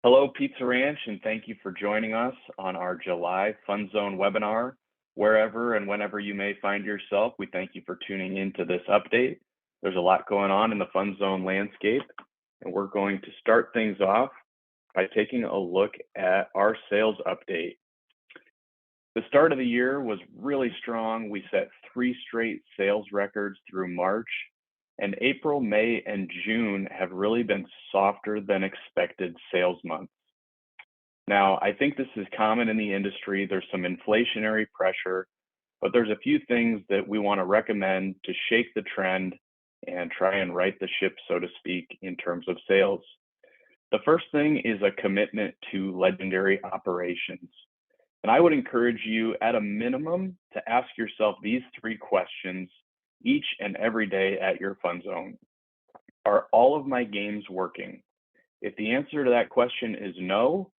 Hello, Pizza Ranch, and thank you for joining us on our July FunZone webinar. Wherever and whenever you may find yourself, we thank you for tuning into this update. There's a lot going on in the FunZone landscape, and we're going to start things off by taking a look at our sales update. The start of the year was really strong. We set 3 straight sales records through March, and April, May, and June have really been softer than expected sales months. Now, I think this is common in the industry. There's some inflationary pressure, but there's a few things that we want to recommend to shake the trend and try and right the ship, so to speak, in terms of sales. The first thing is a commitment to legendary operations. And I would encourage you at a minimum to ask yourself these 3 questions each and every day at your FunZone. Are all of my games working? If the answer to that question is no,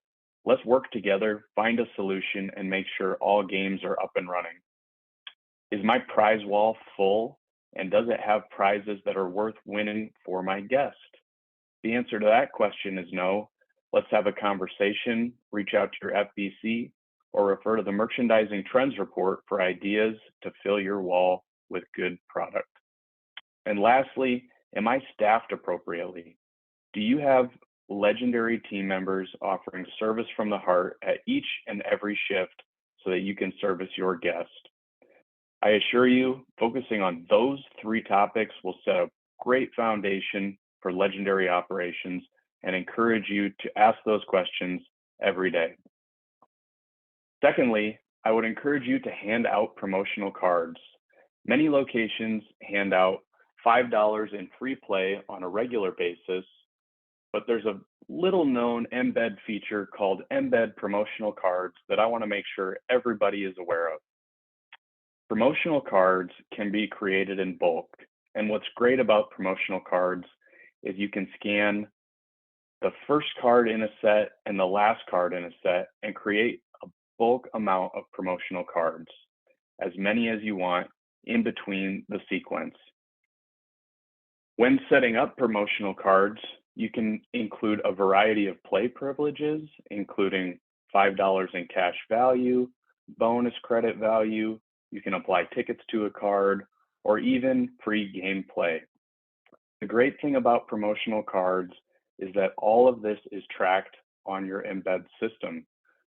let's work together, find a solution, and make sure all games are up and running. Is my prize wall full, and does it have prizes that are worth winning for my guest? The answer to that question is no. Let's have a conversation, reach out to your FBC, or refer to the Merchandising Trends Report for ideas to fill your wall with good product. And lastly, am I staffed appropriately? Do you have legendary team members offering service from the heart at each and every shift so that you can service your guest? I assure you, focusing on those 3 topics will set a great foundation for legendary operations and encourage you to ask those questions every day. Secondly, I would encourage you to hand out promotional cards. Many locations hand out $5 in free play on a regular basis, but there's a little known embed feature called embed promotional cards that I want to make sure everybody is aware of. Promotional cards can be created in bulk, and what's great about promotional cards is you can scan the first card in a set and the last card in a set and create a bulk amount of promotional cards, as many as you want in between the sequence. When setting up promotional cards, you can include a variety of play privileges, including $5 in cash value, bonus credit value. You can apply tickets to a card, or even free game play. The great thing about promotional cards is that all of this is tracked on your embed system.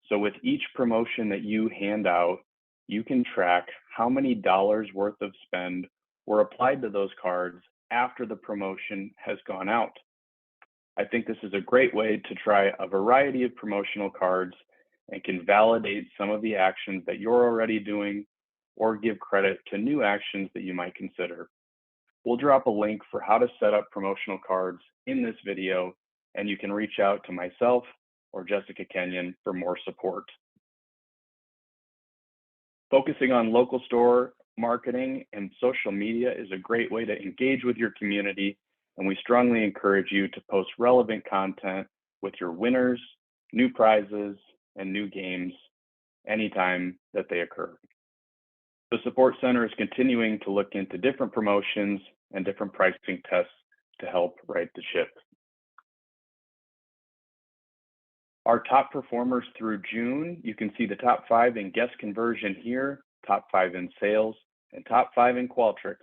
So with each promotion that you hand out, you can track how many dollars worth of spend were applied to those cards after the promotion has gone out. I think this is a great way to try a variety of promotional cards and can validate some of the actions that you're already doing or give credit to new actions that you might consider. We'll drop a link for how to set up promotional cards in this video, and you can reach out to myself or Jessica Kenyon for more support. Focusing on local store marketing and social media is a great way to engage with your community, and we strongly encourage you to post relevant content with your winners, new prizes, and new games anytime that they occur. The Support Center is continuing to look into different promotions and different pricing tests to help right the ship. Our top performers through June, you can see the top 5 in guest conversion here, top 5 in sales, and top 5 in Qualtrics.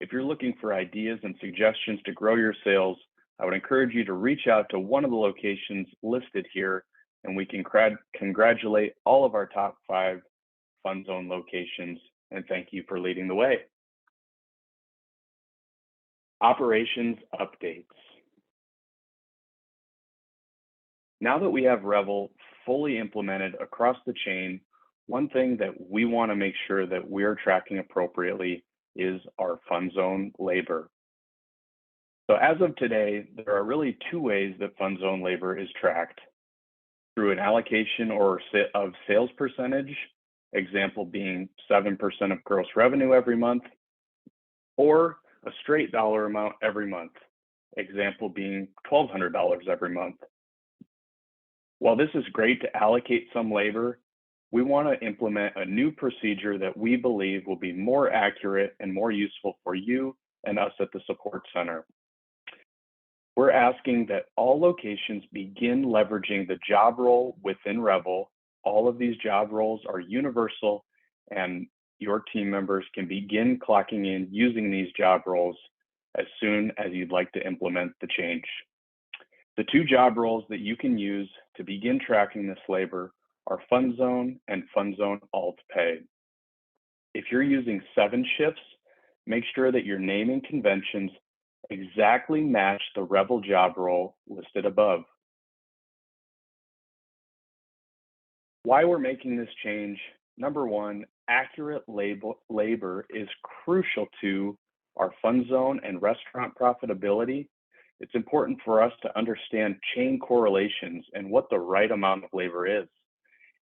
If you're looking for ideas and suggestions to grow your sales, I would encourage you to reach out to one of the locations listed here, and we can congratulate all of our top 5 FunZone locations, and thank you for leading the way. Operations updates. Now that we have Revel fully implemented across the chain, one thing that we want to make sure that we're tracking appropriately is our FunZone labor. So as of today, there are really 2 ways that FunZone labor is tracked: through an allocation or of sales percentage, example being 7% of gross revenue every month, or a straight dollar amount every month, example being $1,200 every month. While this is great to allocate some labor, we want to implement a new procedure that we believe will be more accurate and more useful for you and us at the Support Center. We're asking that all locations begin leveraging the job role within Revel. All of these job roles are universal, and your team members can begin clocking in using these job roles as soon as you'd like to implement the change. The two job roles that you can use to begin tracking this labor are FunZone and FunZone Alt Pay. If you're using 7 shifts, make sure that your naming conventions exactly match the Revel job role listed above. Why we're making this change: number one, accurate labor is crucial to our FunZone and restaurant profitability. It's important for us to understand chain correlations and what the right amount of labor is.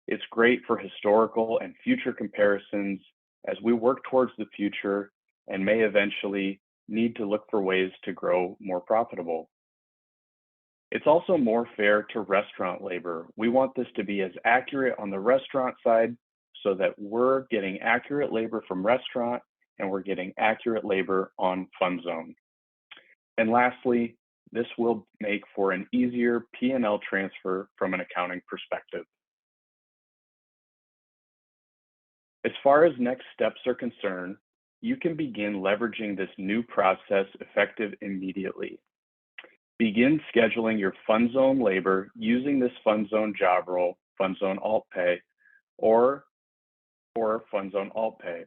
It's great for historical and future comparisons as we work towards the future and may eventually need to look for ways to grow more profitable. It's also more fair to restaurant labor. We want this to be as accurate on the restaurant side so that we're getting accurate labor from restaurant and we're getting accurate labor on FunZone. And lastly, this will make for an easier P&L transfer from an accounting perspective. As far as next steps are concerned, you can begin leveraging this new process effective immediately. Begin scheduling your FunZone labor using this FunZone job role, FunZone Alt Pay, or FunZone Alt Pay.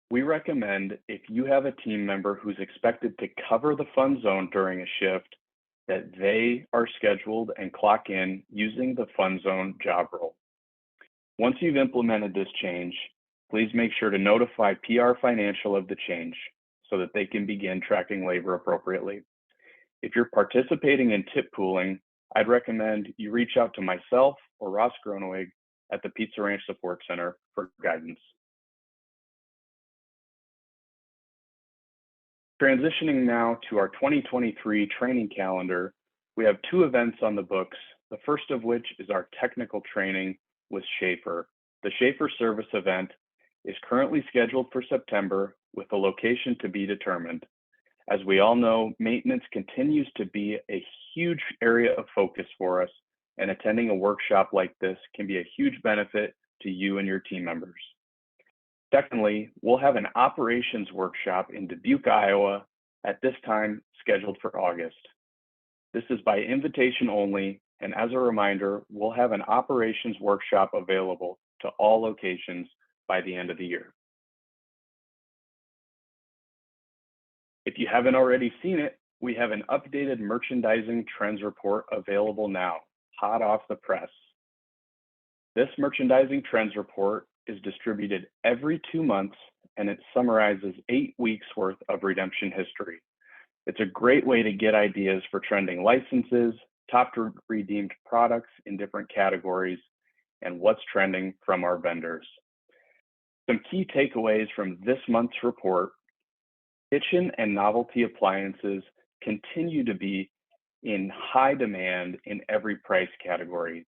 We recommend if you have a team member who's expected to cover the FunZone during a shift, that they are scheduled and clock in using the FunZone job role. Once you've implemented this change, please make sure to notify PR Financial of the change so that they can begin tracking labor appropriately. If you're participating in tip pooling, I'd recommend you reach out to myself or Ross Gronewig at the Pizza Ranch Support Center for guidance. Transitioning now to our 2023 training calendar, we have 2 events on the books, the first of which is our technical training with Schaefer. The Schaefer service event is currently scheduled for September with a location to be determined. As we all know, maintenance continues to be a huge area of focus for us, and attending a workshop like this can be a huge benefit to you and your team members. Secondly, we'll have an operations workshop in Dubuque, Iowa, at this time scheduled for August. This is by invitation only, and as a reminder, we'll have an operations workshop available to all locations by the end of the year. If you haven't already seen it, we have an updated merchandising trends report available now, hot off the press. This merchandising trends report is distributed every 2 months, and it summarizes 8 weeks worth of redemption history. It's a great way to get ideas for trending licenses, top redeemed products in different categories, and what's trending from our vendors. Some key takeaways from this month's report: kitchen and novelty appliances continue to be in high demand in every price category.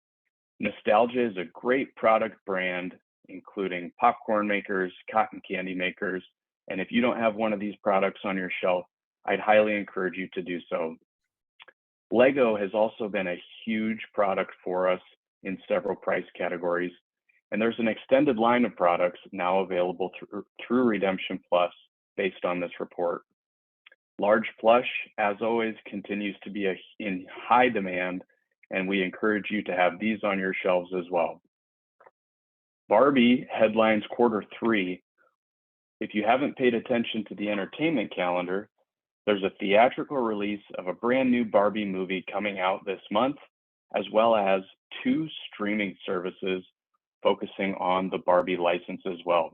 Nostalgia is a great product brand, including popcorn makers, cotton candy makers, and if you don't have one of these products on your shelf, I'd highly encourage you to do so. Lego has also been a huge product for us in several price categories, and there's an extended line of products now available through Redemption Plus based on this report. Large plush, as always, continues to be in high demand, and we encourage you to have these on your shelves as well. Barbie headlines Q3. If you haven't paid attention to the entertainment calendar, there's a theatrical release of a brand new Barbie movie coming out this month, as well as 2 streaming services focusing on the Barbie license as well.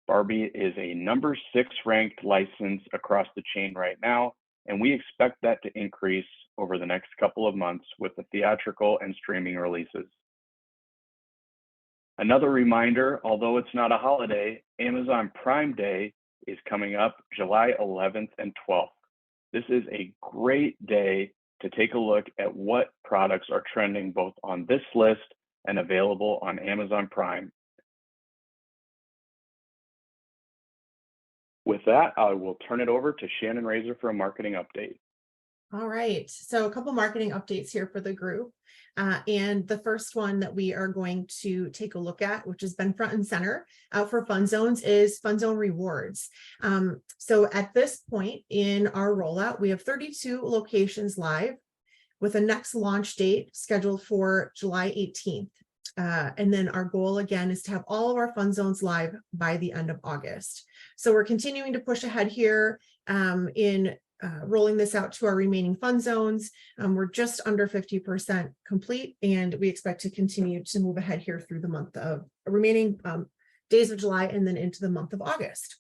Barbie is a number 6 ranked license across the chain right now, and we expect that to increase over the next couple of months with the theatrical and streaming releases. Another reminder, although it's not a holiday, Amazon Prime Day is coming up July 11th and 12th. This is a great day to take a look at what products are trending both on this list and available on Amazon Prime. With that, I will turn it over to Shannon Razor for a marketing update. All right, so a couple marketing updates here for the group. And the first one that we are going to take a look at, which has been front and center for FunZones, is FunZone Rewards. So at this point in our rollout, we have 32 locations live with a next launch date scheduled for July 18th. And then our goal again is to have all of our FunZones live by the end of August. So we're continuing to push ahead here in rolling this out to our remaining FunZones. We're just under 50% complete, and we expect to continue to move ahead here through the month of remaining days of July and then into the month of August.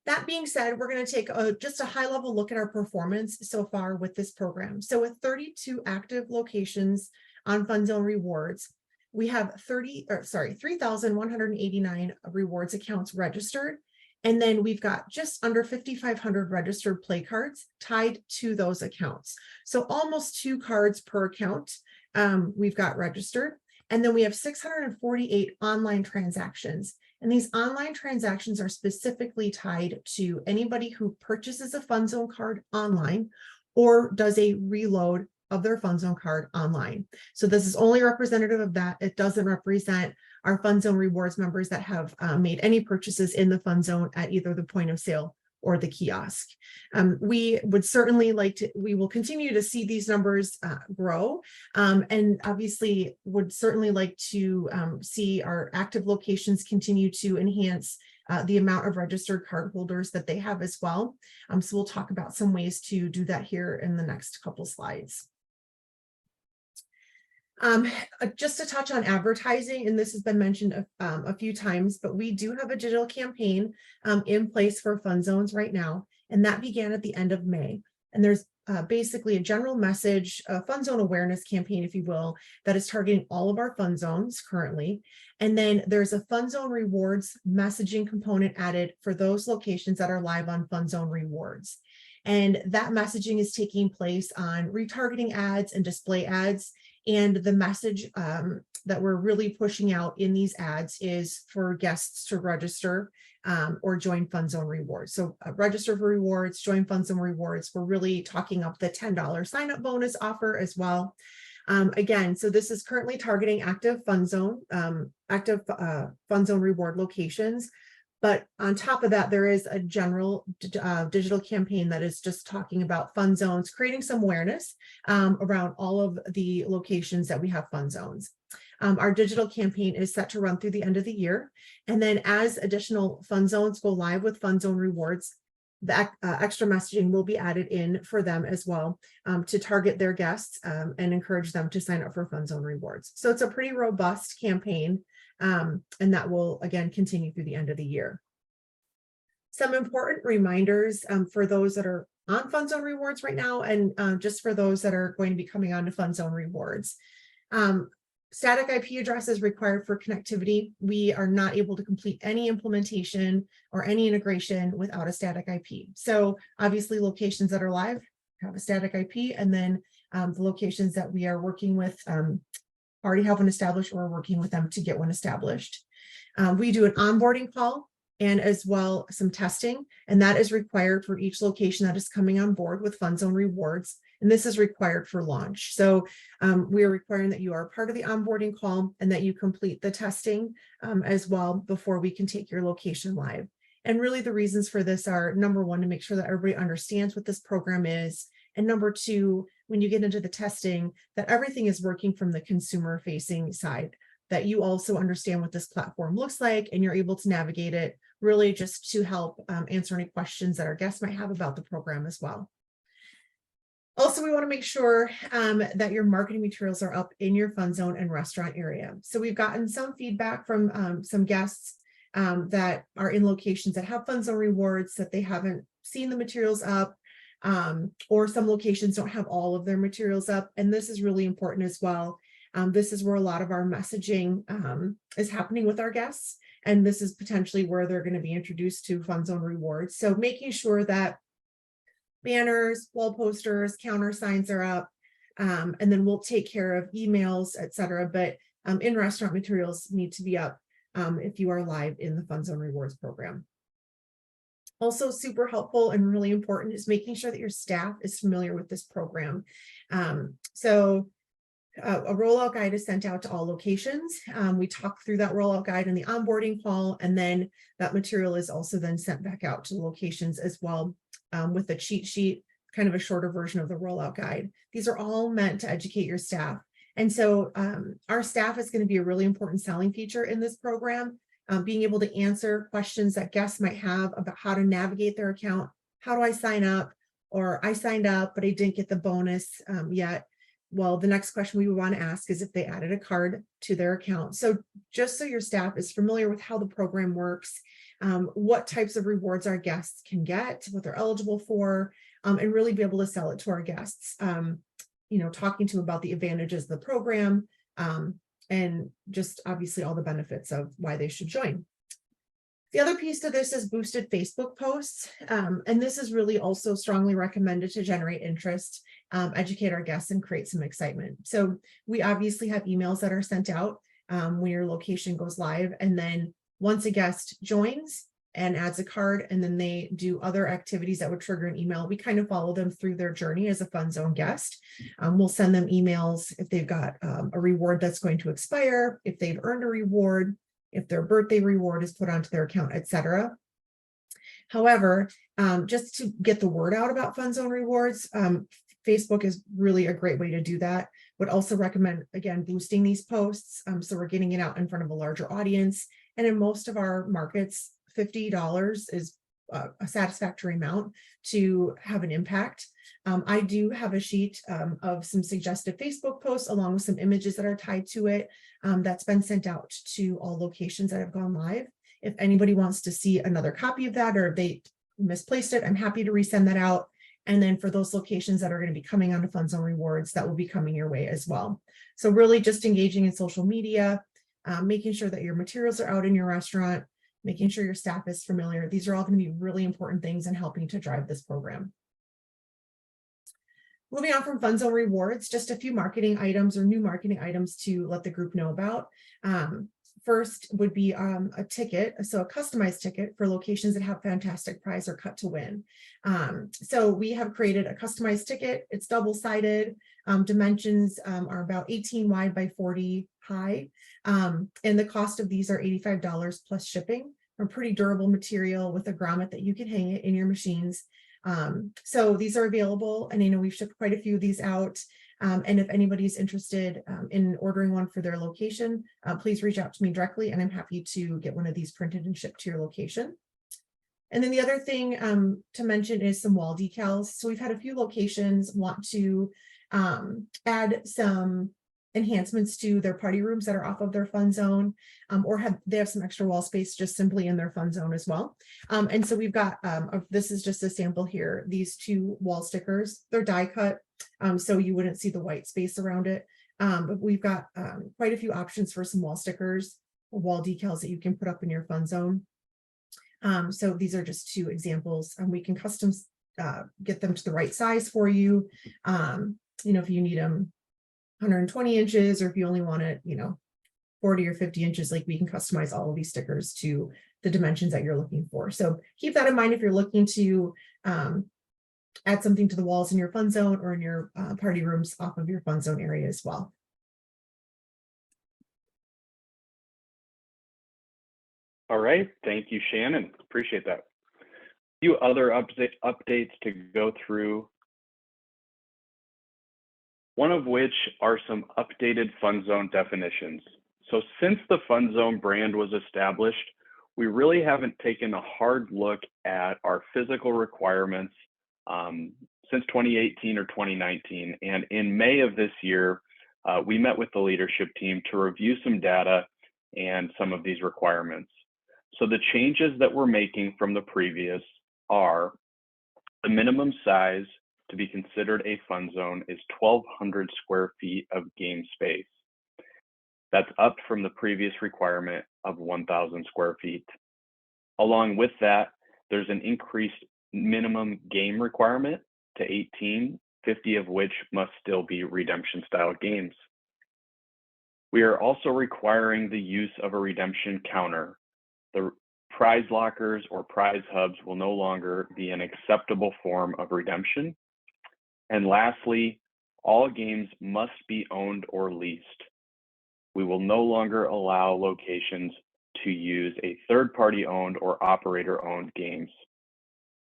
That being said, we're going to take just a high-level look at our performance so far with this program. So with 32 active locations on FunZone Rewards, we have 3,189 rewards accounts registered. And then we've got just under 5,500 registered play cards tied to those accounts. So almost 2 cards per account we've got registered. And then we have 648 online transactions. And these online transactions are specifically tied to anybody who purchases a FunZone card online or does a reload of their FunZone card online. So this is only representative of that. It doesn't represent our FunZone Rewards members that have made any purchases in the FunZone at either the point of sale or the kiosk. We would certainly we will continue to see these numbers grow, and obviously would certainly like to see our active locations continue to enhance the amount of registered card holders that they have as well. So we'll talk about some ways to do that here in the next couple slides. Just to touch on advertising, and this has been mentioned a few times, but we do have a digital campaign in place for FunZones right now, and that began at the end of May. And there's basically a general message, a FunZone awareness campaign, if you will, that is targeting all of our FunZones currently. And then there's a FunZone Rewards messaging component added for those locations that are live on FunZone Rewards. And that messaging is taking place on retargeting ads and display ads. And the message that we're really pushing out in these ads is for guests to register or join FunZone Rewards. So register for rewards, join FunZone Rewards. We're really talking up the $10 sign-up bonus offer as well. Again, so this is currently targeting active FunZone Reward locations. But on top of that, there is a general digital campaign that is just talking about FunZones, creating some awareness around all of the locations that we have FunZones. Our digital campaign is set to run through the end of the year. And then as additional FunZones go live with FunZone Rewards, the extra messaging will be added in for them as well to target their guests and encourage them to sign up for FunZone Rewards. So it's a pretty robust campaign. And that will, again, continue through the end of the year. Some important reminders for those that are on FunZone Rewards right now, and just for those that are going to be coming on to FunZone Rewards. Static IP address is required for connectivity. We are not able to complete any implementation or any integration without a static IP. So obviously locations that are live have a static IP, and then the locations that we are working with already have one established, or we're working with them to get one established. We do an onboarding call and as well some testing, and that is required for each location that is coming on board with FunZone Rewards, and this is required for launch. So we are requiring that you are part of the onboarding call and that you complete the testing as well before we can take your location live. And really the reasons for this are, number one, to make sure that everybody understands what this program is, and number two, when you get into the testing, that everything is working from the consumer facing side, that you also understand what this platform looks like and you're able to navigate it, really just to help answer any questions that our guests might have about the program as well. Also, we want to make sure that your marketing materials are up in your FunZone and restaurant area. So we've gotten some feedback from some guests that are in locations that have FunZone Rewards that they haven't seen the materials up, or some locations don't have all of their materials up. And this is really important as well. This is where a lot of our messaging is happening with our guests. And this is potentially where they're going to be introduced to FunZone Rewards. So making sure that banners, wall posters, counter signs are up, and then we'll take care of emails, etc. But in-restaurant materials need to be up if you are live in the FunZone Rewards program. Also super helpful and really important is making sure that your staff is familiar with this program. So a rollout guide is sent out to all locations. We talk through that rollout guide in the onboarding call, and then that material is also then sent back out to the locations as well, with a cheat sheet, kind of a shorter version of the rollout guide. These are all meant to educate your staff. And so our staff is going to be a really important selling feature in this program, being able to answer questions that guests might have about how to navigate their account. How do I sign up? Or I signed up, but I didn't get the bonus yet. Well, the next question we would want to ask is if they added a card to their account. So just so your staff is familiar with how the program works, what types of rewards our guests can get, what they're eligible for, and really be able to sell it to our guests. Talking to them about the advantages of the program, and just obviously all the benefits of why they should join. The other piece to this is boosted Facebook posts. And this is really also strongly recommended to generate interest, educate our guests, and create some excitement. So we obviously have emails that are sent out when your location goes live. And then once a guest joins and adds a card, and then they do other activities that would trigger an email, we kind of follow them through their journey as a FunZone guest. We'll send them emails if they've got a reward that's going to expire, if they've earned a reward, if their birthday reward is put onto their account, etc. However, just to get the word out about FunZone rewards, Facebook is really a great way to do that. Would also recommend, again, boosting these posts so we're getting it out in front of a larger audience. And in most of our markets, $50 is a satisfactory amount to have an impact. I do have a sheet of some suggested Facebook posts along with some images that are tied to it that's been sent out to all locations that have gone live. If anybody wants to see another copy of that, or if they misplaced it, I'm happy to resend that out. And then for those locations that are going to be coming onto FunZone rewards, that will be coming your way as well. So really just engaging in social media, making sure that your materials are out in your restaurant, making sure your staff is familiar. These are all going to be really important things in helping to drive this program. Moving on from FunZone rewards, just a few marketing items or new marketing items to let the group know about. First would be a ticket, so a customized ticket for locations that have fantastic prize or cut to win. So we have created a customized ticket. It's double-sided. Dimensions are about 18 wide by 40 high. And the cost of these are $85 plus shipping. A pretty durable material with a grommet that you can hang it in your machines. So these are available, and I know we've shipped quite a few of these out. And if anybody's interested in ordering one for their location, please reach out to me directly, and I'm happy to get one of these printed and shipped to your location. And then the other thing to mention is some wall decals. So we've had a few locations want to add some enhancements to their party rooms that are off of their FunZone, or they have some extra wall space just simply in their FunZone as well. And so we've got, this is just a sample here, these two wall stickers. They're die cut, so you wouldn't see the white space around it. But we've got quite a few options for some wall stickers, wall decals that you can put up in your FunZone. So these are just two examples, and we can custom get them to the right size for you. If you need them 120 inches, or if you only want it, 40 or 50 inches, like we can customize all of these stickers to the dimensions that you're looking for. So keep that in mind if you're looking to add something to the walls in your FunZone or in your party rooms off of your FunZone area as well. All right, thank you, Shannon. Appreciate that. A few other updates to go through, one of which are some updated FunZone definitions. So since the FunZone brand was established, we really haven't taken a hard look at our physical requirements since 2018 or 2019. And in May of this year, we met with the leadership team to review some data and some of these requirements. So the changes that we're making from the previous are the minimum size to be considered a FunZone is 1,200 square feet of game space. That's up from the previous requirement of 1,000 square feet. Along with that, there's an increased minimum game requirement to 18, 50 of which must still be redemption style games. We are also requiring the use of a redemption counter. The prize lockers or prize hubs will no longer be an acceptable form of redemption. And lastly, all games must be owned or leased. We will no longer allow locations to use a third-party owned or operator-owned games.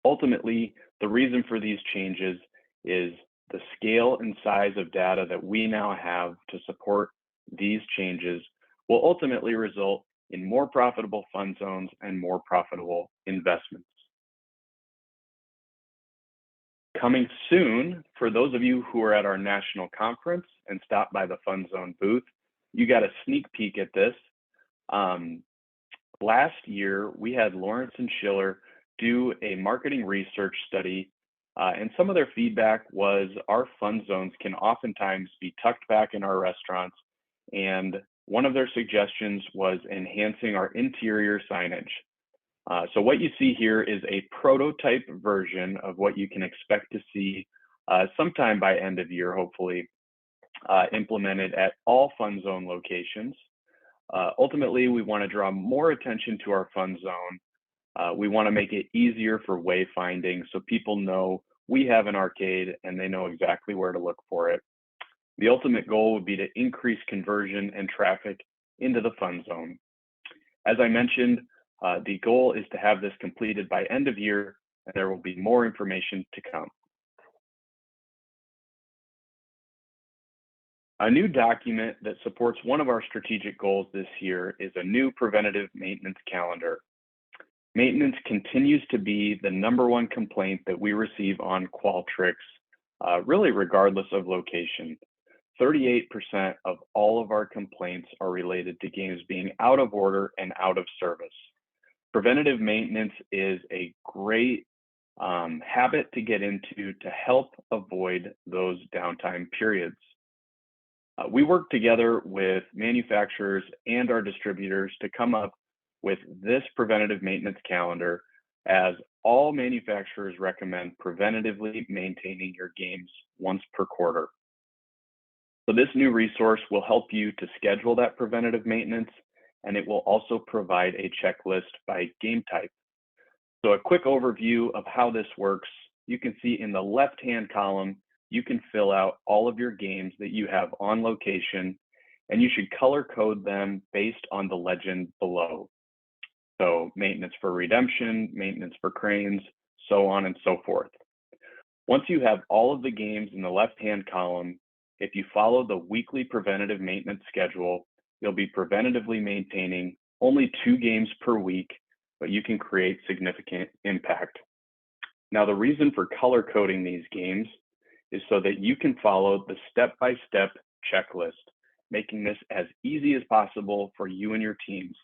Ultimately, the reason for these changes is the scale and size of data that we now have to support these changes will ultimately result in more profitable fund zones and more profitable investments. Coming soon, for those of you who are at our national conference and stopped by the FunZone booth, you got a sneak peek at this. Last year, we had Lawrence and Schiller do a marketing research study, and some of their feedback was our fund zones can oftentimes be tucked back in our restaurants, and one of their suggestions was enhancing our interior signage. So what you see here is a prototype version of what you can expect to see sometime by end of year, hopefully, implemented at all fund zone locations. Ultimately, we want to draw more attention to our fund zone. We want to make it easier for wayfinding so people know we have an arcade and they know exactly where to look for it. The ultimate goal would be to increase conversion and traffic into the fund zone. As I mentioned, the goal is to have this completed by end of year, and there will be more information to come. A new document that supports one of our strategic goals this year is a new preventative maintenance calendar. Maintenance continues to be the #1 complaint that we receive on Qualtrics, really regardless of location. 38% of all of our complaints are related to games being out of order and out of service. Preventative maintenance is a great habit to get into to help avoid those downtime periods. We work together with manufacturers and our distributors to come up with this preventative maintenance calendar, as all manufacturers recommend preventatively maintaining your games once per quarter. So this new resource will help you to schedule that preventative maintenance, and it will also provide a checklist by game type. So a quick overview of how this works. You can see in the left-hand column, you can fill out all of your games that you have on location, and you should color code them based on the legend below. So maintenance for redemption, maintenance for cranes, so on and so forth. Once you have all of the games in the left-hand column, if you follow the weekly preventative maintenance schedule, you'll be preventatively maintaining only 2 games per week, but you can create significant impact. Now, the reason for color coding these games is so that you can follow the step-by-step checklist, making this as easy as possible for you and your teams.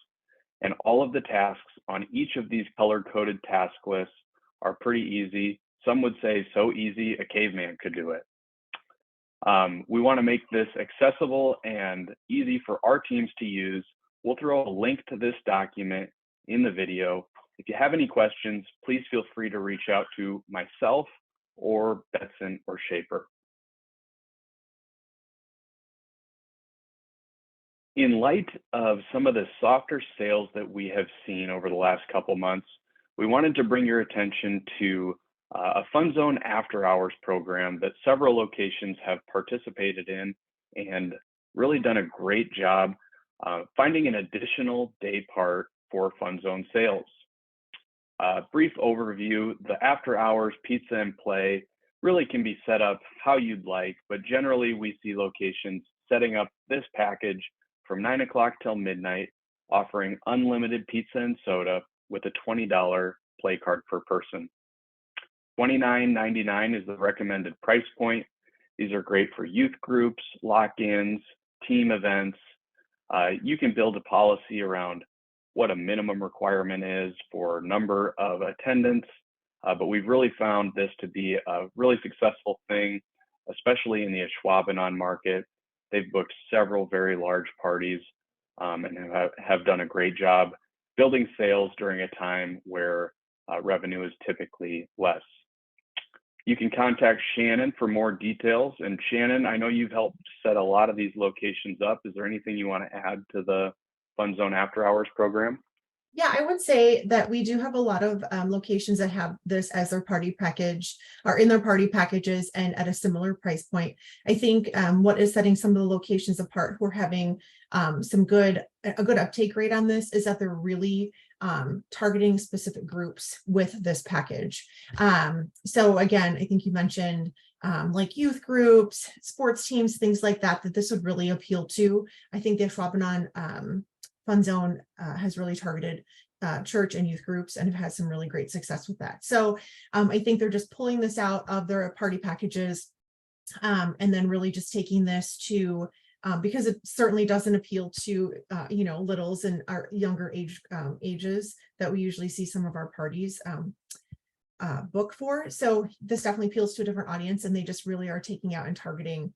And all of the tasks on each of these color-coded task lists are pretty easy. Some would say so easy a caveman could do it. We want to make this accessible and easy for our teams to use. We'll throw a link to this document in the video. If you have any questions, please feel free to reach out to myself or Betson or Schaefer. In light of some of the softer sales that we have seen over the last couple months, we wanted to bring your attention to a FunZone after hours program that several locations have participated in and really done a great job finding an additional day part for FunZone sales. Brief overview, the after hours pizza and play really can be set up how you'd like, but generally we see locations setting up this package from 9 o'clock till midnight, offering unlimited pizza and soda with a $20 play card per person. $29.99 is the recommended price point. These are great for youth groups, lock-ins, team events. You can build a policy around what a minimum requirement is for number of attendance, but we've really found this to be a really successful thing, especially in the Ashwaubenon market. They've booked several very large parties and have done a great job building sales during a time where revenue is typically less. You can contact Shannon for more details. And Shannon, I know you've helped set a lot of these locations up. Is there anything you want to add to the FunZone After Hours program? Yeah, I would say that we do have a lot of locations that have this as their party package or in their party packages and at a similar price point. I think what is setting some of the locations apart who are having a good uptake rate on this is that they're really targeting specific groups with this package. So again, I think you mentioned like youth groups, sports teams, things like that, that this would really appeal to. I think the Schwabenon FunZone has really targeted church and youth groups and have had some really great success with that. So I think they're just pulling this out of their party packages and then really just taking this to because it certainly doesn't appeal to littles and our younger ages that we usually see some of our parties book for. So this definitely appeals to a different audience, and they just really are taking out and targeting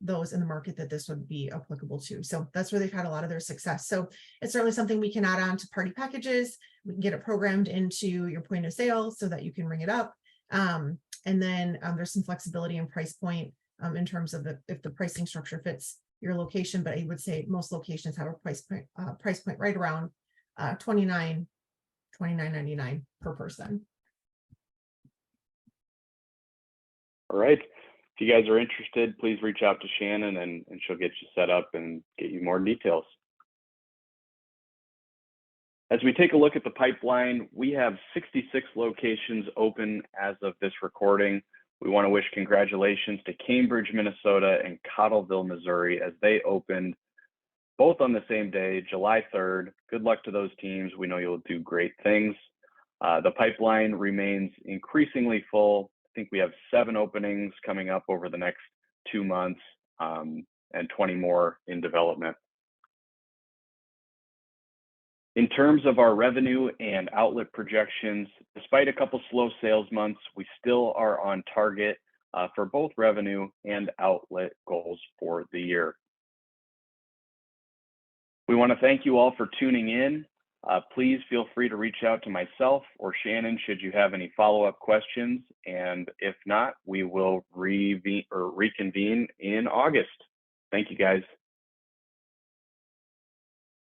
those in the market that this would be applicable to. So that's where they've had a lot of their success. So it's certainly something we can add on to party packages. We can get it programmed into your point of sale so that you can ring it up. And then there's some flexibility in price point in terms of if the pricing structure fits your location. But I would say most locations have a price point right around $29.99 per person. All right. If you guys are interested, please reach out to Shannon and she'll get you set up and get you more details. As we take a look at the pipeline, we have 66 locations open as of this recording. We want to wish congratulations to Cambridge, Minnesota and Cottleville, Missouri, as they opened both on the same day, July 3rd. Good luck to those teams. We know you'll do great things. The pipeline remains increasingly full. I think we have 7 openings coming up over the next 2 months and 20 more in development. In terms of our revenue and outlet projections, despite a couple slow sales months, we still are on target for both revenue and outlet goals for the year. We want to thank you all for tuning in. Please feel free to reach out to myself or Shannon should you have any follow-up questions. And if not, we will reconvene in August. Thank you, guys.